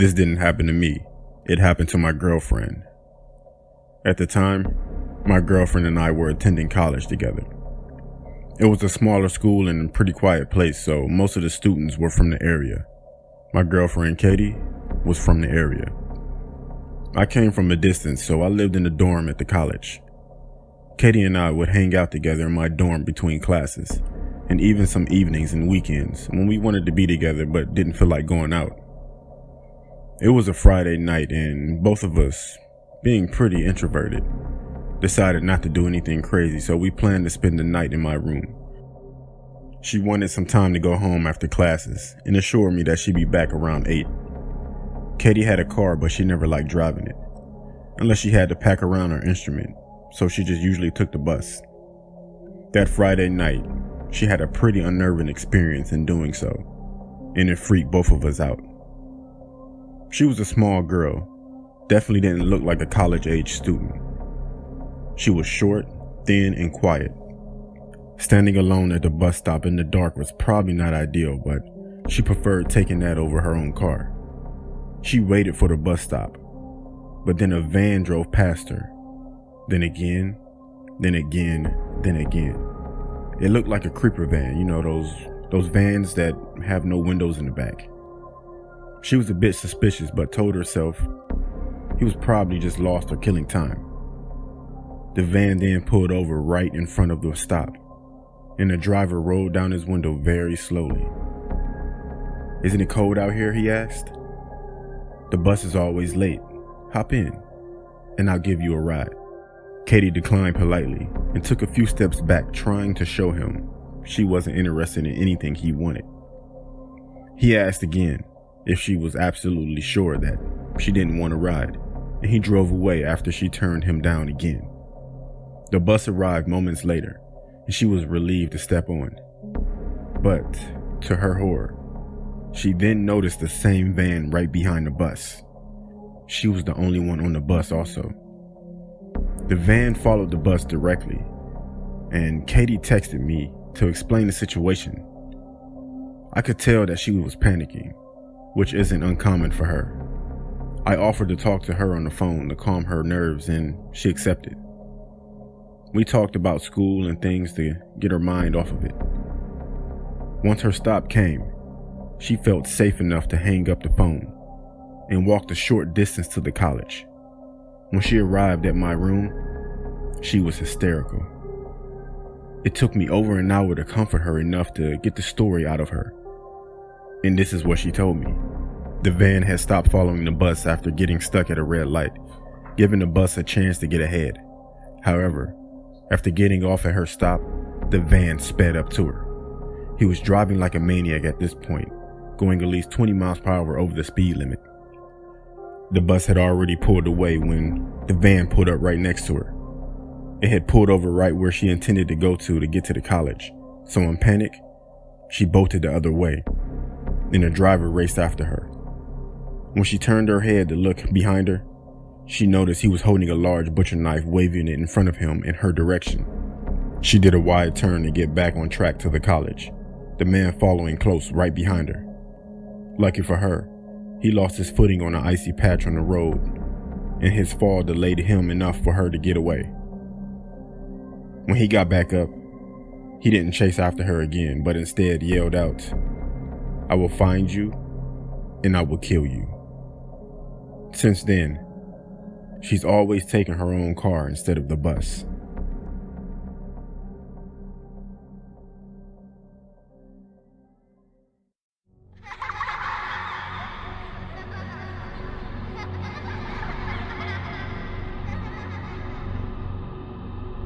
This didn't happen to me. It happened to my girlfriend. At the time, my girlfriend and I were attending college together. It was a smaller school and a pretty quiet place, so most of the students were from the area. My girlfriend, Katie, was from the area. I came from a distance, so I lived in the dorm at the college. Katie and I would hang out together in my dorm between classes, and even some evenings and weekends when we wanted to be together but didn't feel like going out. It was a Friday night, and both of us, being pretty introverted, decided not to do anything crazy, so we planned to spend the night in my room. She wanted some time to go home after classes and assured me that she'd be back around 8. Katie had a car, but she never liked driving it, unless she had to pack around her instrument, so she just usually took the bus. That Friday night, she had a pretty unnerving experience in doing so, and it freaked both of us out. She was a small girl, definitely didn't look like a college-age student. She was short, thin, and quiet. Standing alone at the bus stop in the dark was probably not ideal, but she preferred taking that over her own car. She waited for the bus stop, but then a van drove past her. Then again, then again, then again. It looked like a creeper van, those vans that have no windows in the back. She was a bit suspicious, but told herself he was probably just lost or killing time. The van then pulled over right in front of the stop, and the driver rolled down his window very slowly. "Isn't it cold out here?" he asked. "The bus is always late. Hop in, and I'll give you a ride." Katie declined politely and took a few steps back, trying to show him she wasn't interested in anything he wanted. He asked again if she was absolutely sure that she didn't want to ride, and he drove away after she turned him down again. The bus arrived moments later, and she was relieved to step on. But, to her horror, she then noticed the same van right behind the bus. She was the only one on the bus also. The van followed the bus directly, and Katie texted me to explain the situation. I could tell that she was panicking, which isn't uncommon for her. I offered to talk to her on the phone to calm her nerves, and she accepted. We talked about school and things to get her mind off of it. Once her stop came, she felt safe enough to hang up the phone and walked a short distance to the college. When she arrived at my room, she was hysterical. It took me over an hour to comfort her enough to get the story out of her. And this is what she told me. The van had stopped following the bus after getting stuck at a red light, giving the bus a chance to get ahead. However, after getting off at her stop, the van sped up to her. He was driving like a maniac at this point, going at least 20 miles per hour over the speed limit. The bus had already pulled away when the van pulled up right next to her. It had pulled over right where she intended to go to get to the college, so in panic, she bolted the other way, and the driver raced after her. When she turned her head to look behind her, she noticed he was holding a large butcher knife, waving it in front of him in her direction. She did a wide turn to get back on track to the college, the man following close right behind her. Lucky for her, he lost his footing on an icy patch on the road, and his fall delayed him enough for her to get away. When he got back up, he didn't chase after her again, but instead yelled out, "I will find you, and I will kill you." Since then, she's always taken her own car instead of the bus.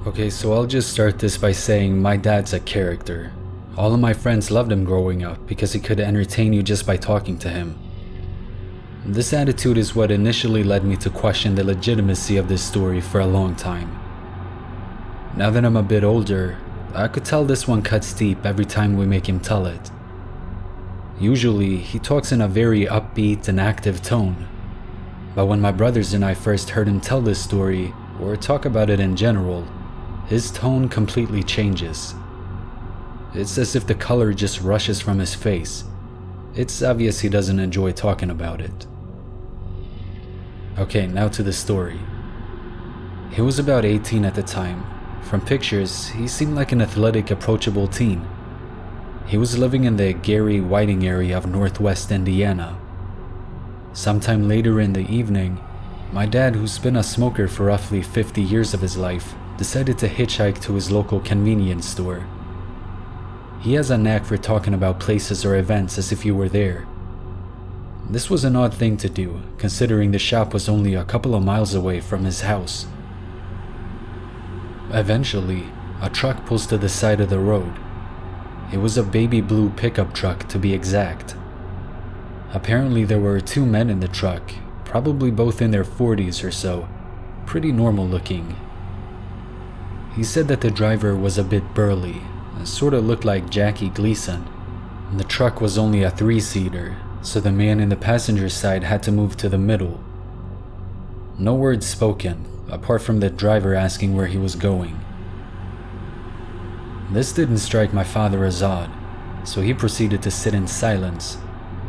Okay, so I'll just start this by saying my dad's a character. All of my friends loved him growing up because he could entertain you just by talking to him. This attitude is what initially led me to question the legitimacy of this story for a long time. Now that I'm a bit older, I could tell this one cuts deep every time we make him tell it. Usually, he talks in a very upbeat and active tone. But when my brothers and I first heard him tell this story, or talk about it in general, his tone completely changes. It's as if the color just rushes from his face. It's obvious he doesn't enjoy talking about it. Okay, now to the story. He was about 18 at the time. From pictures, he seemed like an athletic, approachable teen. He was living in the Gary Whiting area of northwest Indiana. Sometime later in the evening, my dad, who's been a smoker for roughly 50 years of his life, decided to hitchhike to his local convenience store. He has a knack for talking about places or events as if you were there. This was an odd thing to do, considering the shop was only a couple of miles away from his house. Eventually, a truck pulls to the side of the road. It was a baby blue pickup truck, to be exact. Apparently there were two men in the truck, probably both in their 40s or so, pretty normal looking. He said that the driver was a bit burly, and sort of looked like Jackie Gleason. The truck was only a 3-seater, so the man in the passenger side had to move to the middle. No words spoken, apart from the driver asking where he was going. This didn't strike my father as odd, so he proceeded to sit in silence,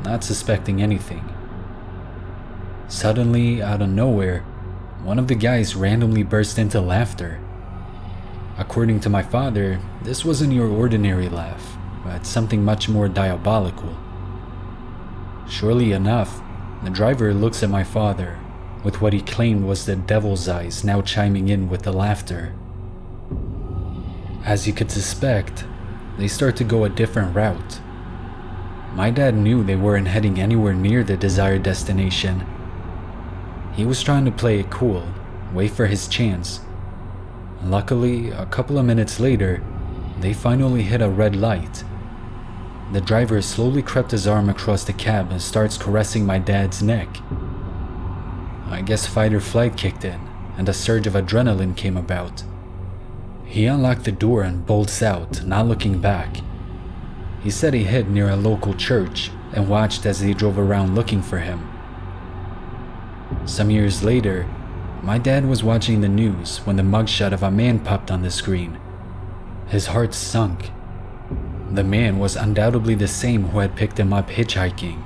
not suspecting anything. Suddenly, out of nowhere, one of the guys randomly burst into laughter. According to my father, this wasn't your ordinary laugh, but something much more diabolical. Surely enough, the driver looks at my father, with what he claimed was the devil's eyes now chiming in with the laughter. As you could suspect, they start to go a different route. My dad knew they weren't heading anywhere near the desired destination. He was trying to play it cool, wait for his chance. Luckily, a couple of minutes later, they finally hit a red light. The driver slowly crept his arm across the cab and starts caressing my dad's neck. I guess fight or flight kicked in, and a surge of adrenaline came about. He unlocked the door and bolts out, not looking back. He said he hid near a local church and watched as they drove around looking for him. Some years later, my dad was watching the news when the mugshot of a man popped on the screen. His heart sunk. The man was undoubtedly the same who had picked him up hitchhiking.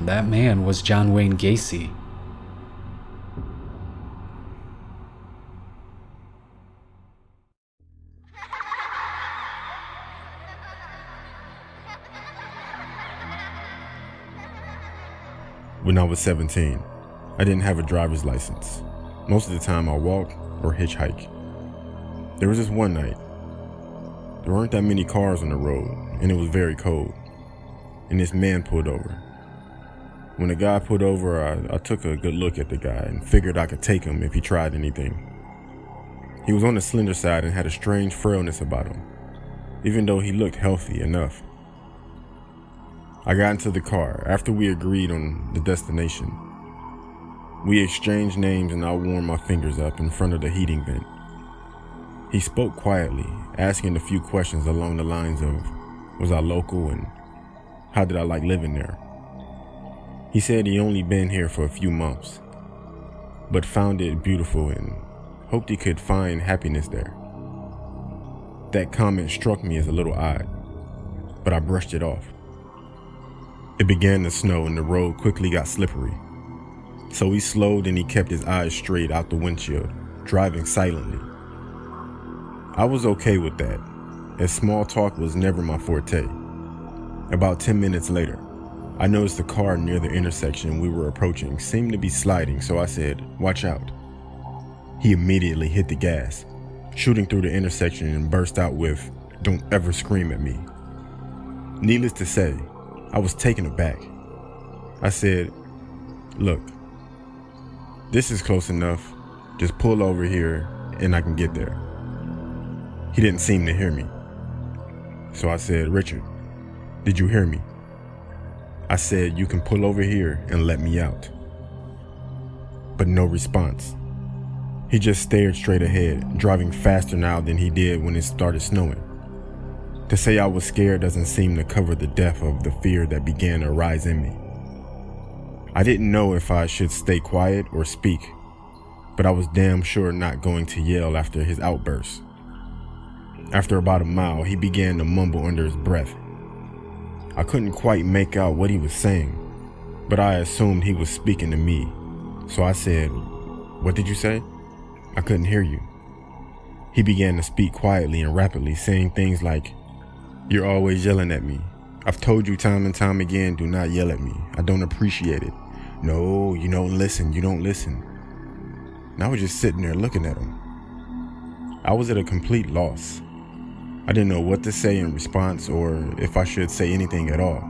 That man was John Wayne Gacy. When I was 17, I didn't have a driver's license. Most of the time I walked or hitchhike. There was this one night. There weren't that many cars on the road, and it was very cold. And this man pulled over. When the guy pulled over, I took a good look at the guy and figured I could take him if he tried anything. He was on the slender side and had a strange frailness about him, even though he looked healthy enough. I got into the car after we agreed on the destination. We exchanged names and I warmed my fingers up in front of the heating vent. He spoke quietly, asking a few questions along the lines of, was I local and how did I like living there? He said he only been here for a few months, but found it beautiful and hoped he could find happiness there. That comment struck me as a little odd, but I brushed it off. It began to snow and the road quickly got slippery. So he slowed and he kept his eyes straight out the windshield, driving silently. I was okay with that, as small talk was never my forte. About 10 minutes later, I noticed the car near the intersection we were approaching seemed to be sliding, so I said, "Watch out." He immediately hit the gas, shooting through the intersection and burst out with, "Don't ever scream at me." Needless to say, I was taken aback. I said, "Look, this is close enough. Just pull over here and I can get there." He didn't seem to hear me. So I said, "Richard, did you hear me? I said you can pull over here and let me out." But no response. He just stared straight ahead, driving faster now than he did when it started snowing. To say I was scared doesn't seem to cover the depth of the fear that began to rise in me. I didn't know if I should stay quiet or speak, but I was damn sure not going to yell after his outburst. After about a mile, he began to mumble under his breath. I couldn't quite make out what he was saying, but I assumed he was speaking to me, So I said, "What did you say? I couldn't hear you." He began to speak quietly and rapidly, saying things like, "You're always yelling at me. I've told you time and time again, do not yell at me. I don't appreciate it. No, you don't listen, you don't listen." And I was just sitting there looking at him. I was at a complete loss. I didn't know what to say in response or if I should say anything at all.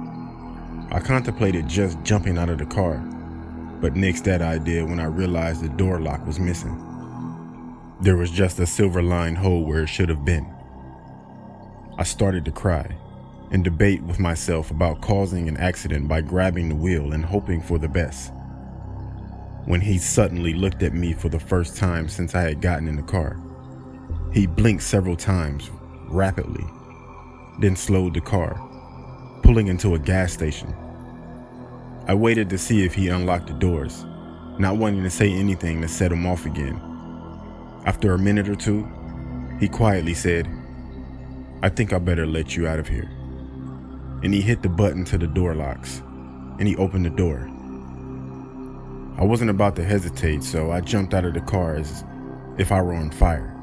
I contemplated just jumping out of the car, but nixed that idea when I realized the door lock was missing. There was just a silver-lined hole where it should have been. I started to cry and debate with myself about causing an accident by grabbing the wheel and hoping for the best, when he suddenly looked at me for the first time since I had gotten in the car. He blinked several times, rapidly, then slowed the car, pulling into a gas station. I waited to see if he unlocked the doors, not wanting to say anything to set him off again. After a minute or two, he quietly said, "I think I better let you out of here." And he hit the button to the door locks, and he opened the door. I wasn't about to hesitate, so I jumped out of the car as if I were on fire.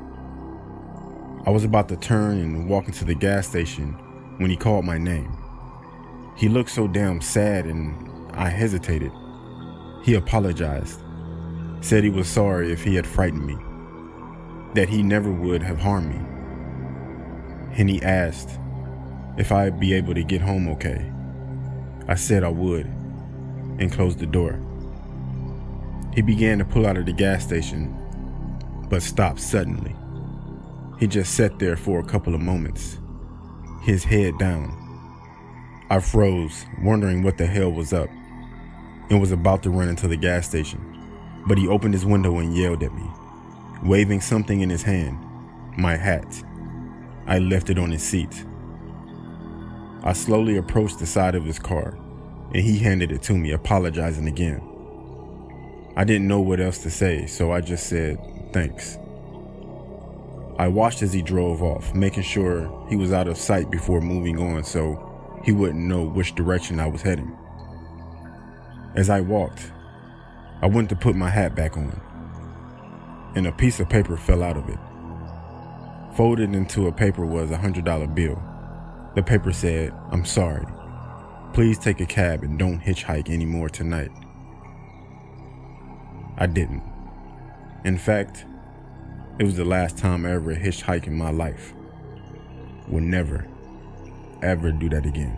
I was about to turn and walk into the gas station when he called my name. He looked so damn sad and I hesitated. He apologized, said he was sorry if he had frightened me, that he never would have harmed me. And he asked if I'd be able to get home okay. I said I would and closed the door. He began to pull out of the gas station, but stopped suddenly. He just sat there for a couple of moments, his head down. I froze, wondering what the hell was up, and was about to run into the gas station, but he opened his window and yelled at me, waving something in his hand, my hat. I left it on his seat. I slowly approached the side of his car, and he handed it to me, apologizing again. I didn't know what else to say, so I just said, "Thanks." I watched as he drove off, making sure he was out of sight before moving on so he wouldn't know which direction I was heading. As I walked, I went to put my hat back on, and a piece of paper fell out of it. Folded into a paper was a $100 bill. The paper said, "I'm sorry. Please take a cab and don't hitchhike anymore tonight." I didn't. In fact, it was the last time I ever hitchhiked in my life. Would never, ever do that again.